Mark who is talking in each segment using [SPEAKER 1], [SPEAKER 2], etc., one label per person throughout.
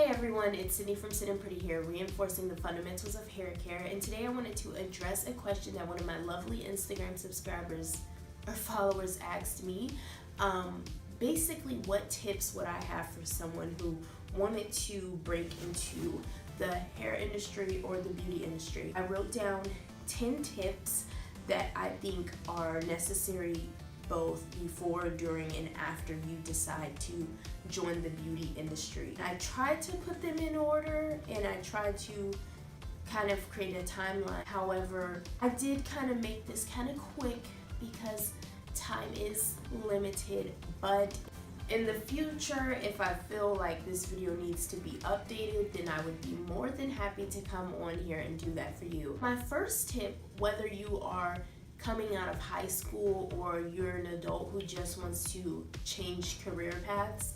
[SPEAKER 1] everyone, it's Sydney from Sit and Pretty here, reinforcing the fundamentals of hair care, and today I wanted to address a question that one of my lovely Instagram subscribers or followers asked me. Basically, what tips would I have for someone who wanted to break into the hair industry or the beauty industry? I wrote down 10 tips that I think are necessary both before, during, and after you decide to join the beauty industry. I tried to put them in order and I tried to kind of create a timeline. However, I did kind of make this kind of quick because time is limited, but in the future, if I feel like this video needs to be updated, then I would be more than happy to come on here and do that for you. My first tip, whether you are coming out of high school or you're an adult who just wants to change career paths,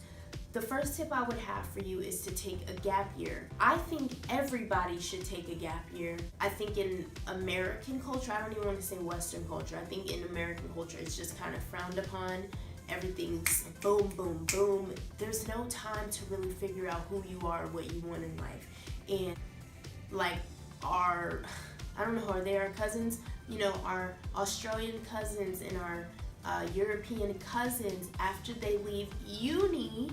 [SPEAKER 1] the first tip I would have for you is to take a gap year. I think everybody should take a gap year. I think in American culture, I don't even want to say Western culture, I think in American culture it's just kind of frowned upon. Everything's boom, boom, boom. There's no time to really figure out who you are, what you want in life. And like I don't know, are they our cousins? You know, our Australian cousins and our European cousins, after they leave uni,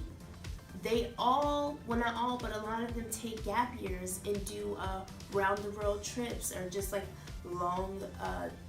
[SPEAKER 1] they all, well not all, but a lot of them take gap years and do round the world trips or just like long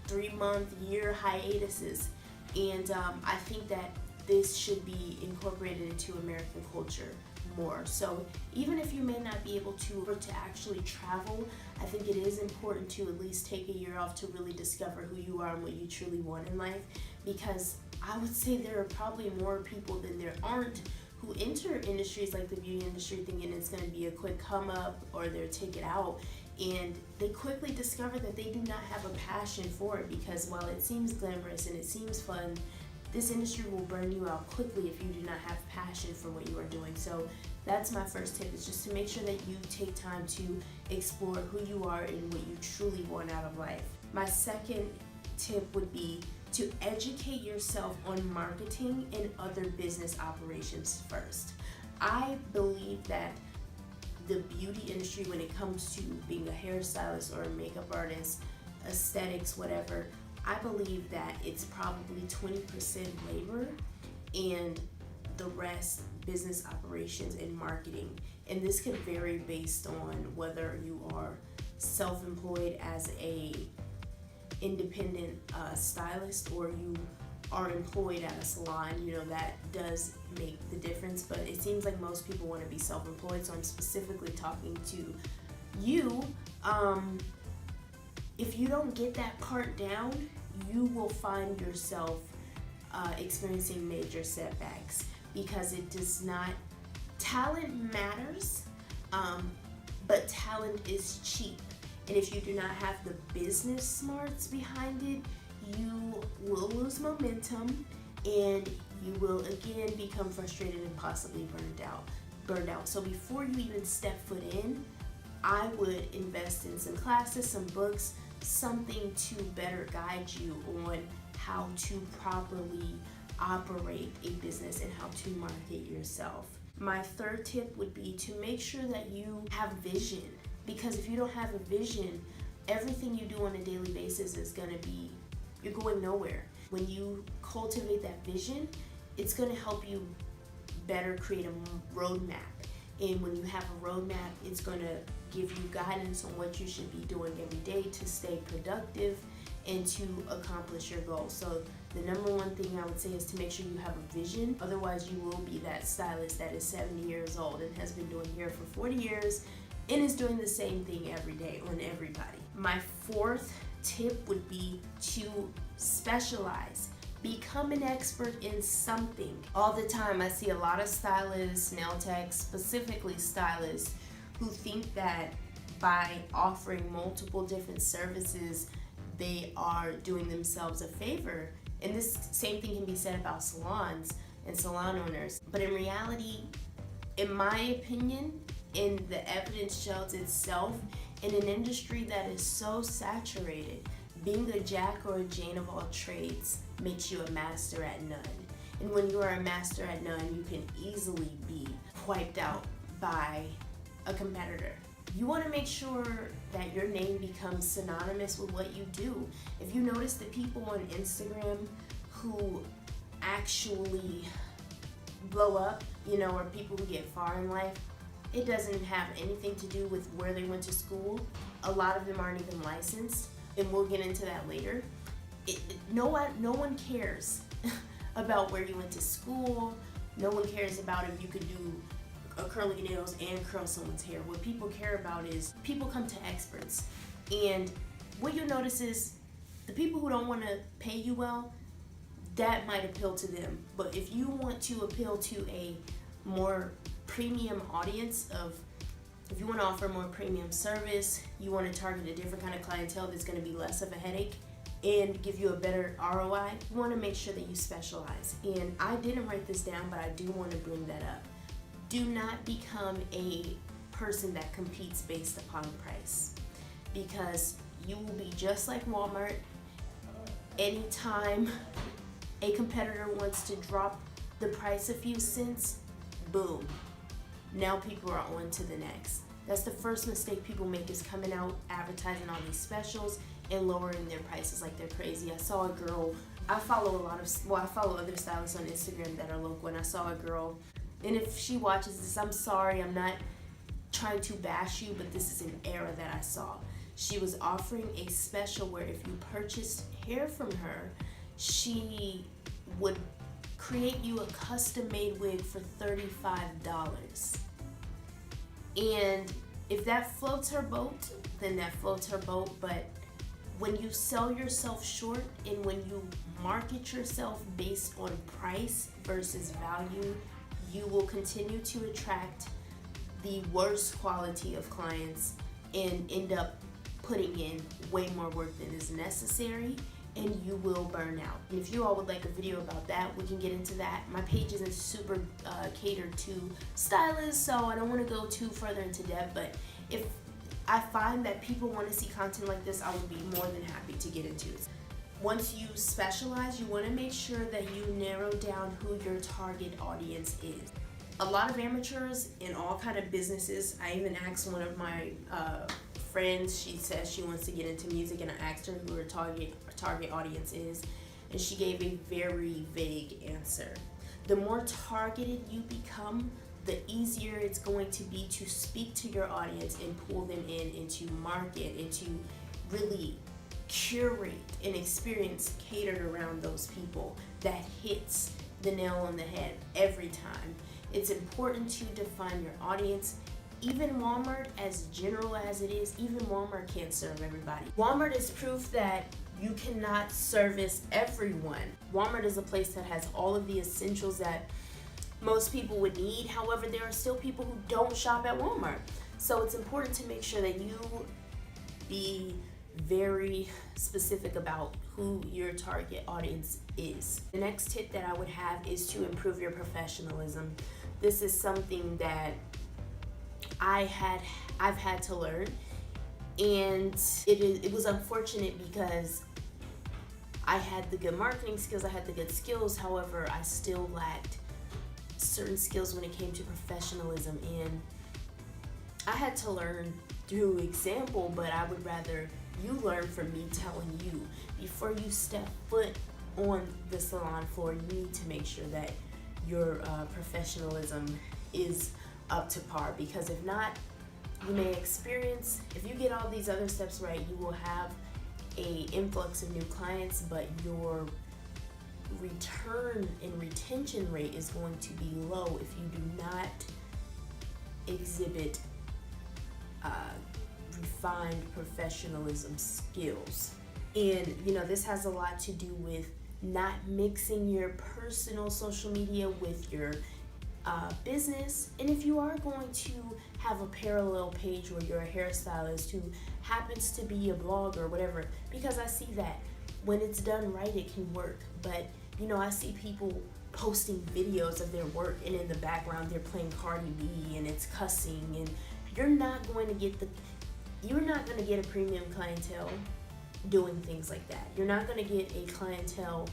[SPEAKER 1] 3-month year hiatuses. And I think that this should be incorporated into American culture more. So even if you may not be able to actually travel, I think it is important to at least take a year off to really discover who you are and what you truly want in life, because I would say there are probably more people than there aren't who enter industries like the beauty industry thinking it's going to be a quick come up or their ticket out, and they quickly discover that they do not have a passion for it, because while it seems glamorous and it seems fun, this industry will burn you out quickly if you do not have passion for what you are doing. So that's my first tip, is just to make sure that you take time to explore who you are and what you truly want out of life. My second tip would be to educate yourself on marketing and other business operations first. I believe that the beauty industry, when it comes to being a hairstylist or a makeup artist, aesthetics, whatever, I believe that it's probably 20% labor and the rest business operations and marketing. And this could vary based on whether you are self-employed as a independent stylist or you are employed at a salon. You know, that does make the difference, but it seems like most people want to be self-employed, so I'm specifically talking to you. If you don't get that part down, you will find yourself experiencing major setbacks, because it does not, talent matters, but talent is cheap. And if you do not have the business smarts behind it, you will lose momentum and you will again become frustrated and possibly burned out. So before you even step foot in, I would invest in some classes, some books, something to better guide you on how to properly operate a business and how to market yourself. My third tip would be to make sure that you have vision, because if you don't have a vision, everything you do on a daily basis is going to be, you're going nowhere. When you cultivate that vision, it's going to help you better create a roadmap. And when you have a roadmap, it's going to give you guidance on what you should be doing every day to stay productive and to accomplish your goals. So the number one thing I would say is to make sure you have a vision. Otherwise, you will be that stylist that is 70 years old and has been doing hair for 40 years and is doing the same thing every day on everybody. My fourth tip would be to specialize. Become an expert in something. All the time I see a lot of stylists, nail techs, specifically stylists, who think that by offering multiple different services, they are doing themselves a favor. And this same thing can be said about salons and salon owners. But in reality, in my opinion, and the evidence shows itself, in an industry that is so saturated, being a jack or a Jane of all trades makes you a master at none. And when you are a master at none, you can easily be wiped out by a competitor. You want to make sure that your name becomes synonymous with what you do. If you notice the people on Instagram who actually blow up, or people who get far in life, it doesn't have anything to do with where they went to school. A lot of them aren't even licensed, and we'll get into that later. No one cares about where you went to school. No one cares about if you could do curly nails and curl someone's hair. What people care about is people come to experts, and what you'll notice is the people who don't want to pay you well, that might appeal to them. But if you want to appeal to a more premium audience, if you want to offer more premium service, you want to target a different kind of clientele that's going to be less of a headache and give you a better ROI, you want to make sure that you specialize. And I didn't write this down, but I do want to bring that up. Do not become a person that competes based upon price, because you will be just like Walmart. Anytime a competitor wants to drop the price a few cents, boom, now people are on to the next. That's the first mistake people make, is coming out advertising all these specials and lowering their prices like they're crazy. I saw a girl, I follow other stylists on Instagram that are local, and I saw a girl, and if she watches this, I'm sorry, I'm not trying to bash you, but this is an error that I saw. She was offering a special where if you purchased hair from her, she would create you a custom-made wig for $35. And if that floats her boat, then that floats her boat. But when you sell yourself short and when you market yourself based on price versus value, you will continue to attract the worst quality of clients and end up putting in way more work than is necessary, and you will burn out. And if you all would like a video about that, we can get into that. My page isn't super catered to stylists, so I don't want to go too further into depth, but if I find that people want to see content like this, I would be more than happy to get into it. Once you specialize, you want to make sure that you narrow down who your target audience is. A lot of amateurs in all kind of businesses, I even asked one of my friends, she says she wants to get into music, and I asked her who her target audience is, and she gave a very vague answer. The more targeted you become, the easier it's going to be to speak to your audience and pull them in and to market and to really curate an experience catered around those people that hits the nail on the head every time. It's important to define your audience. Even Walmart, as general as it is, even Walmart can't serve everybody. Walmart is proof that you cannot service everyone. Walmart is a place that has all of the essentials that most people would need. However, there are still people who don't shop at Walmart. So it's important to make sure that you be very specific about who your target audience is. The next tip that I would have is to improve your professionalism. This is something that I've had to learn, and it was unfortunate because I had the good marketing skills, I had the good skills, however, I still lacked certain skills when it came to professionalism, and I had to learn through example, but I would rather you learn from me telling you. Before you step foot on the salon floor, you need to make sure that your professionalism is up to par, because if not, you may experience, if you get all these other steps right, you will have a influx of new clients, but your return and retention rate is going to be low if you do not exhibit refined professionalism skills. And this has a lot to do with not mixing your personal social media with your business. And if you are going to have a parallel page where you're a hairstylist who happens to be a blogger or whatever, because I see that when it's done right, it can work. But I see people posting videos of their work, and in the background they're playing Cardi B and it's cussing, and you're not going to get a premium clientele doing things like that. You're not going to get a clientele,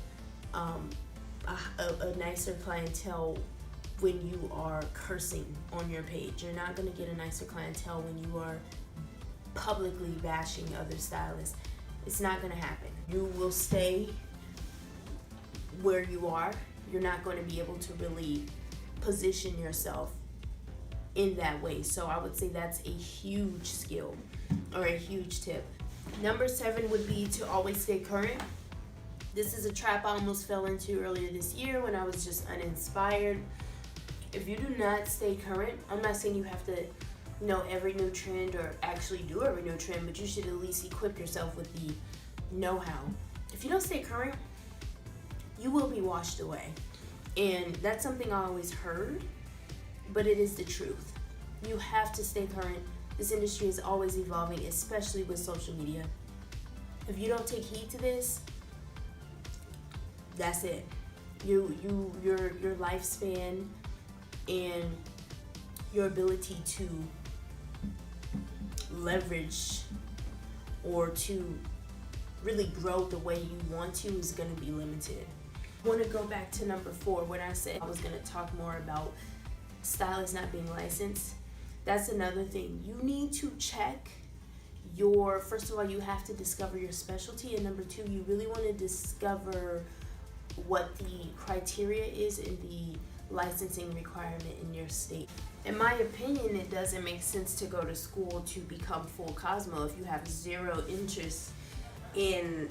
[SPEAKER 1] a nicer clientele when you are cursing on your page. You're not going to get a nicer clientele when you are publicly bashing other stylists. It's not going to happen. You will stay where you are. You're not going to be able to really position yourself in that way. So I would say that's a huge skill or a huge tip. Number 7 would be to always stay current. This is a trap I almost fell into earlier this year when I was just uninspired. If you do not stay current, I'm not saying you have to know every new trend or actually do every new trend, but you should at least equip yourself with the know-how. If you don't stay current, you will be washed away. And that's something I always heard, but it is the truth. You have to stay current. This industry is always evolving, especially with social media. If you don't take heed to this, that's it. Your lifespan and your ability to leverage or to really grow the way you want to is going to be limited. I want to go back to number 4 when I said I was going to talk more about stylists not being licensed. That's another thing. You need to check first of all, you have to discover your specialty, and number 2, you really want to discover what the criteria is in the licensing requirement in your state. In my opinion, it doesn't make sense to go to school to become full Cosmo if you have zero interest in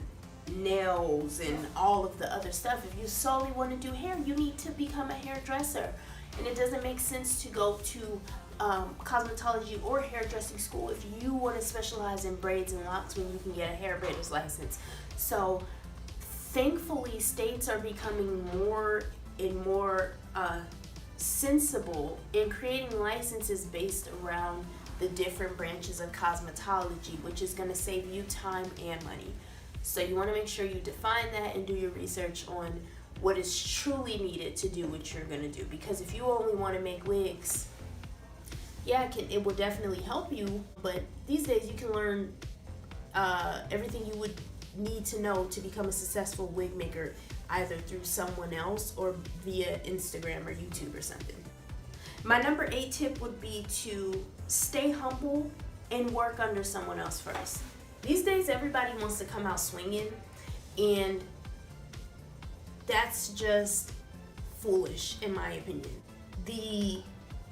[SPEAKER 1] nails and all of the other stuff. If you solely want to do hair, you need to become a hairdresser. And it doesn't make sense to go to cosmetology or hairdressing school if you want to specialize in braids and locks when you can get a hair braider's license. So thankfully, states are becoming more and more sensible in creating licenses based around the different branches of cosmetology, which is going to save you time and money. So you want to make sure you define that and do your research on what is truly needed to do what you're going to do. Because if you only want to make wigs, yeah, it will definitely help you, but these days you can learn everything you would need to know to become a successful wig maker, either through someone else or via Instagram or YouTube or something. My number 8 tip would be to stay humble and work under someone else first. These days, everybody wants to come out swinging, and that's just foolish, in my opinion.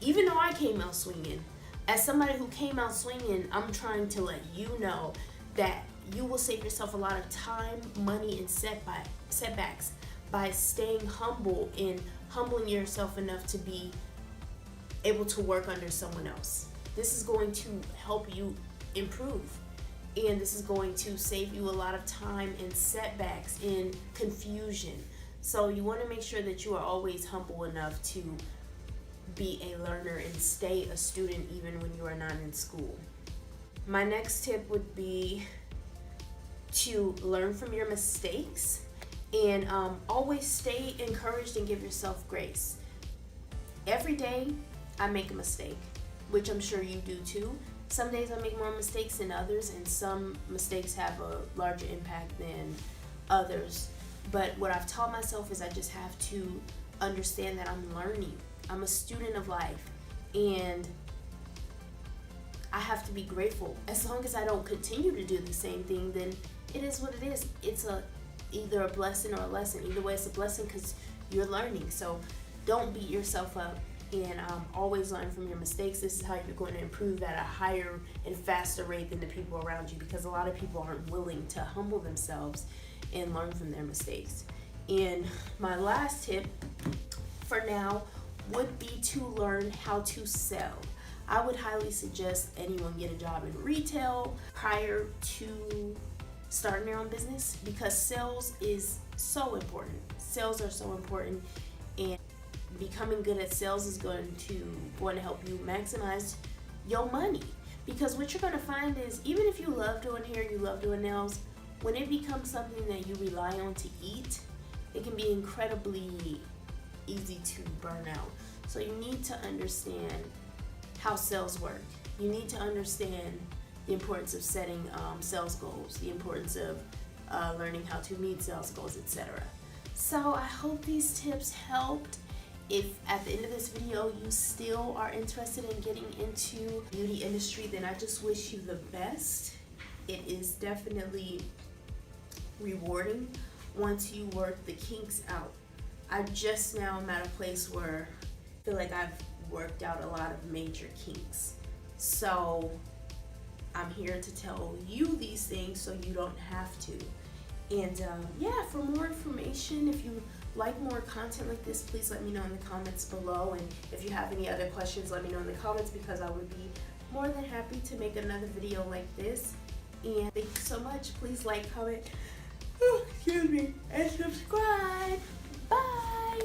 [SPEAKER 1] Even though I came out swinging, as somebody who came out swinging, I'm trying to let you know that you will save yourself a lot of time, money, and setbacks by staying humble and humbling yourself enough to be able to work under someone else. This is going to help you improve, and this is going to save you a lot of time and setbacks and confusion. So you want to make sure that you are always humble enough to be a learner and stay a student even when you are not in school. My next tip would be to learn from your mistakes and always stay encouraged and give yourself grace. Every day I make a mistake, which I'm sure you do too. Some days I make more mistakes than others, and some mistakes have a larger impact than others. But what I've taught myself is I just have to understand that I'm learning. I'm a student of life, and I have to be grateful. As long as I don't continue to do the same thing, then it is what it is. It's either a blessing or a lesson. Either way, it's a blessing because you're learning. So don't beat yourself up, and always learn from your mistakes. This is how you're going to improve at a higher and faster rate than the people around you, because a lot of people aren't willing to humble themselves and learn from their mistakes. And my last tip for now would be to learn how to sell. I would highly suggest anyone get a job in retail prior to starting their own business, because sales is so important. Sales are so important, and becoming good at sales is going to help you maximize your money. Because what you're going to find is, even if you love doing hair, you love doing nails, when it becomes something that you rely on to eat, it can be incredibly easy to burn out. So you need to understand how sales work. You need to understand the importance of setting sales goals, the importance of learning how to meet sales goals, etc. So I hope these tips helped. If at the end of this video you still are interested in getting into the beauty industry, then I just wish you the best. It is definitely rewarding once you work the kinks out. I just now am at a place where I feel like I've worked out a lot of major kinks. So I'm here to tell you these things so you don't have to. And yeah, for more information, if you like more content like this, please let me know in the comments below. And if you have any other questions, let me know in the comments, because I would be more than happy to make another video like this. And thank you so much. Please like, comment, excuse me, and subscribe. Bye.